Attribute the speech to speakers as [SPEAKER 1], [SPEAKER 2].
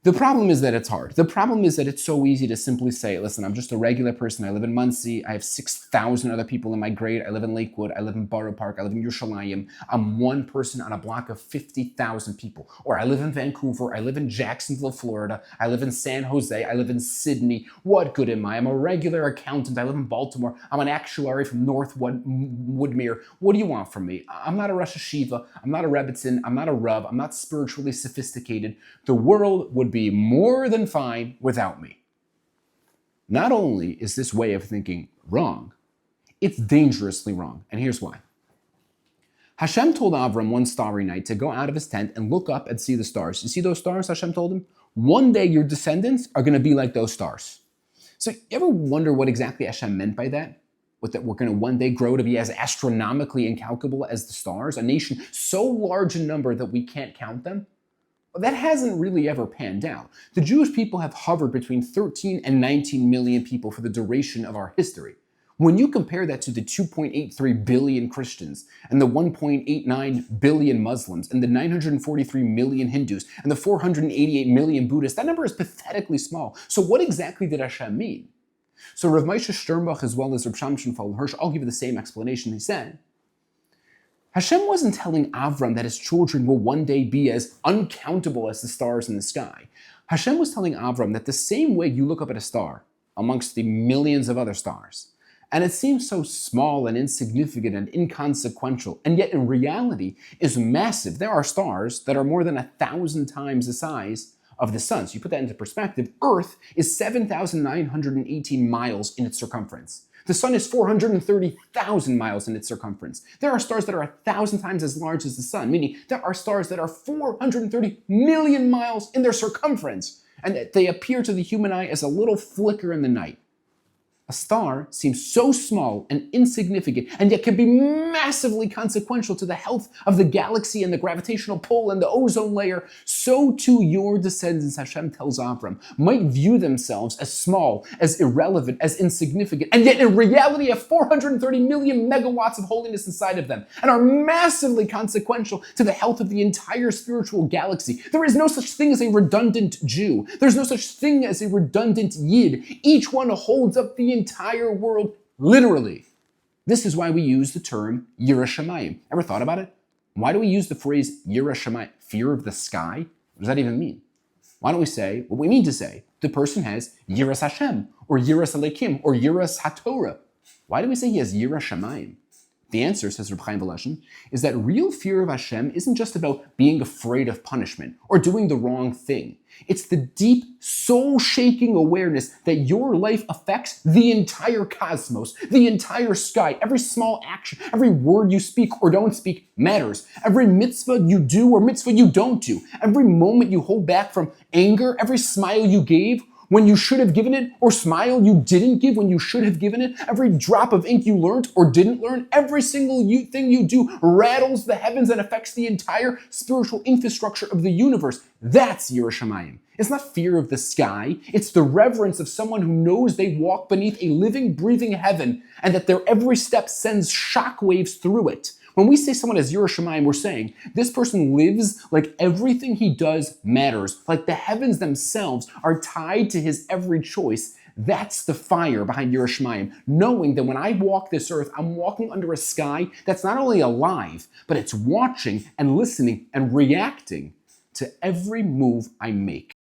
[SPEAKER 1] The problem is that it's hard. The problem is that it's so easy to simply say, listen, I'm just a regular person. I live in Muncie. I have 6,000 other people in my grade. I live in Lakewood. I live in Borough Park. I live in Yerushalayim. I'm one person on a block of 50,000 people. Or I live in Vancouver. I live in Jacksonville, Florida. I live in San Jose. I live in Sydney. What good am I? I'm a regular accountant. I live in Baltimore. I'm an actuary from North Woodmere. What do you want from me? I'm not a Rosh Hashiva. I'm not a Rebbitzin. I'm not a Rav. I'm not spiritually sophisticated. The world would be more than fine without me. Not only is this way of thinking wrong, it's dangerously wrong. And here's why. Hashem told Avram one starry night to go out of his tent and look up and see the stars. You see those stars, Hashem told him? One day your descendants are going to be like those stars. So you ever wonder what exactly Hashem meant by that? That we're going to one day grow to be as astronomically incalculable as the stars? A nation so large in number that we can't count them? Well, that hasn't really ever panned out. The Jewish people have hovered between 13 and 19 million people for the duration of our history. When you compare that to the 2.83 billion Christians and the 1.89 billion Muslims and the 943 million Hindus and the 488 million Buddhists, that number is pathetically small. So what exactly did Hashem mean? So Rav Moshe Sternbuch as well as Rav Shamshon Fowler Hirsch all give you the same explanation. They said, Hashem wasn't telling Avram that his children will one day be as uncountable as the stars in the sky. Hashem was telling Avram that the same way you look up at a star amongst the millions of other stars, and it seems so small and insignificant and inconsequential, and yet in reality is massive. There are stars that are more than 1,000 times the size of the sun. So you put that into perspective, Earth is 7,918 miles in its circumference. The sun is 430,000 miles in its circumference. There are stars that are 1,000 times as large as the sun, meaning there are stars that are 430 million miles in their circumference, and that they appear to the human eye as a little flicker in the night. A star seems so small and insignificant, and yet can be massively consequential to the health of the galaxy and the gravitational pull and the ozone layer. So too your descendants, Hashem tells Avram, might view themselves as small, as irrelevant, as insignificant, and yet in reality have 430 million megawatts of holiness inside of them, and are massively consequential to the health of the entire spiritual galaxy. There is no such thing as a redundant Jew. There's no such thing as a redundant Yid. Each one holds up the entire world, literally. This is why we use the term Yirah Shamayim. Ever thought about it? Why do we use the phrase Yirah Shamayim, fear of the sky? What does that even mean? Why don't we say what we mean to say? The person has Yiras Hashem, or Yiras Alekim, or Yiras HaTorah. Why do we say he has Yirah Shamayim? The answer, says Reb Chaim Voloshin, is that real fear of Hashem isn't just about being afraid of punishment or doing the wrong thing. It's the deep, soul-shaking awareness that your life affects the entire cosmos, the entire sky. Every small action, every word you speak or don't speak matters. Every mitzvah you do or mitzvah you don't do. Every moment you hold back from anger, every smile you gave when you should have given it, or smile you didn't give when you should have given it, every drop of ink you learned or didn't learn, every single thing you do rattles the heavens and affects the entire spiritual infrastructure of the universe. That's Yirah Shamayim. It's not fear of the sky. It's the reverence of someone who knows they walk beneath a living, breathing heaven and that their every step sends shockwaves through it. When we say someone has Yirah Shamayim, we're saying this person lives like everything he does matters, like the heavens themselves are tied to his every choice. That's the fire behind Yirah Shamayim, knowing that when I walk this earth, I'm walking under a sky that's not only alive, but it's watching and listening and reacting to every move I make.